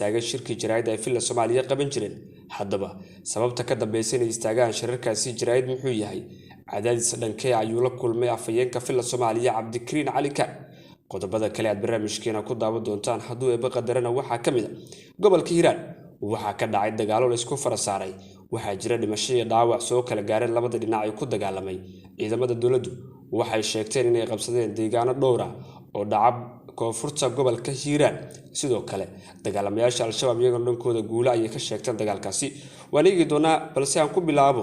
taagan shirkii jaraa'id ay filla Soomaaliya qaban jireen. Haddaba sababta ka dambaysa inay istaagaan shirarkaasi jaraa'id muxuu yahay? Cadaadis dhankee ayuu la kulmay afhayeenka filla Soomaaliya Cabdikariin Cali Kaar. Qodobada kale aad barnaamijkeena ku daawan doontaan hadduu eeba qadarana waxaa ka mid ah gobolka Hiiraan waxaa ka dhacay dagaalo la isku fara saaray. Waxaa jira dhimasho iyo dhaawac soo kala gaareen labada dhinac ee ku dagaalamay. Ciidamada dawladdu waxay sheegteen inay qabsadeen deegaano dhowr ah oo dhacab koonfurta gobolka Hiiraan. Sidoo kale dagaalamayaasha Al-Shabaab iyagoo dhankooda guulo ayay ka sheegteen dagaalkaasi. Waan eegi doonaa balse aan ku bilaabo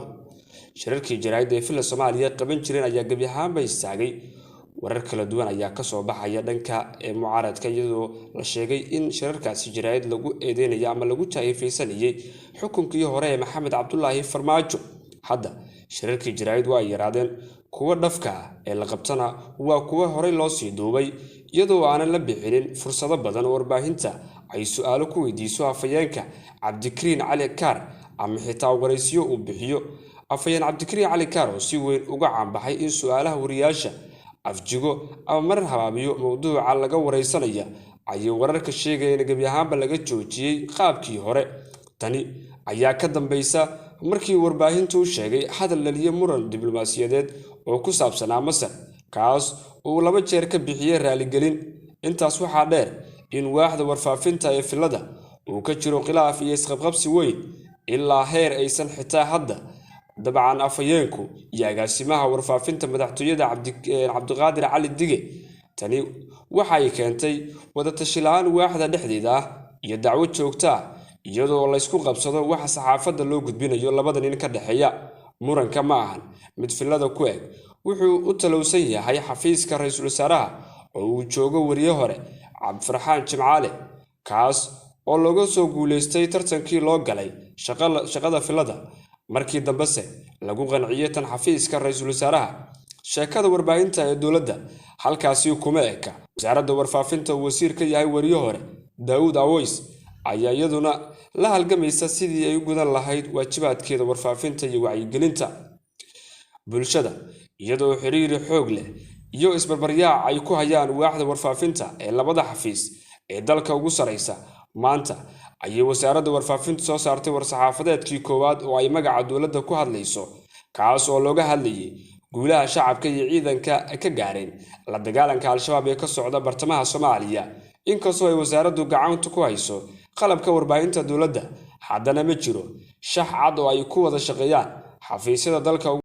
shirarkii jaraa'id ee filla Soomaaliya qaban jireen ayaa gabi ahaanba istaagay. Warar kala duwan ayaa ka soo baxaya dhanka mucaaradka iyadoo la sheegay in shirarkaasi jaraa'id lagu eedeynayo ama lagu taayifaysanayay xukunkii hore ee Maxamed Cabdullaahi Farmaajo. Hadda shirarkii jaraa'id waa yaraadeen, kuwa dhafka ee la qabtana waa kuwa hore loo sii duubay iyadoo aanan la bixinin fursado badan oo warbaahinta ay su'aalo ku weydiiso afhayeenka Cabdikariin Cali Kaar ama xitaa waraysiyo uu bixiyo. Afhayeen Cabdikariin Cali Kaar oo si weyn uga caanbaxay in su'aalaha wariyaasha afjigo ama mar habaabiyo mowduuca laga wareysanaya ayay wararka sheegayeen gabi ahaanba laga joojiyay qaabkii hore. Tani ayaa ka dambaysa markii warbaahintu sheegay hadal dhaliya muran diblomaasiyadeed oo ku saabsanaa Masar kaas oo laba jeer ka bixiyay raaligelin. Intaas waxaa dheer in waaxda warfaafinta ee filada uu ka jiro khilaaf iyo isqabqabsi weyn ilaa heer aysan xitaa hadda dabcan afhayeenku iyo agaasimaha warfaafinta madaxtooyada Cabdiqaadir Cali Dige. Tani waxay keentay wada tashi la'aan waaxda dhexdeeda ah iyo dacwad joogto ah iyadoo la isku qabsado waxa saxaafadda loo gudbinayo labada nin ka dhaxeeya. Muranka ma ahan mid filada ku eg, wuxuu u talowsan yahay xafiiska ra'iisul wasaaraha oo uu joogo wariye hore Cabdifarxaan Jimcaale kaas oo laga soo guuleystay tartankii loo galay shaqada filada. Markii dambese lagu qanciyay tan xafiiska ra'iisul wasaaraha. Sheekada warbaahinta ee dawladda halkaasi kuma eka. Wasaaradda warfaafinta uu wasiir ka yahay wariye hore Daawud Awoys ayaa iyaduna la halgamaysa sidii ay u gudan lahayd waajibaadkeeda warfaafinta iyo wacyigelinta bulshada iyadoo xiriir xoog leh iyo isbarbaryaac ay ku hayaan waaxda warfaafinta ee labada xafiis ee dalka ugu sareysa. Maanta ayay wasaaradda warfaafinta soo saartay war-saxaafadeedkii koowaad oo ay magaca dawladda ku hadlayso kaas oo looga hadlayay guulaha shacabka iyo ciidanka ka gaareen la dagaalanka Al-Shabaab ee ka socda bartamaha Soomaaliya. Inkastoo ay wasaaraddu gacanta ku hayso qalabka warbaahinta dawladda, haddana ma jiro shax cad oo ay ku wada shaqeeyaan xafiisyada dalka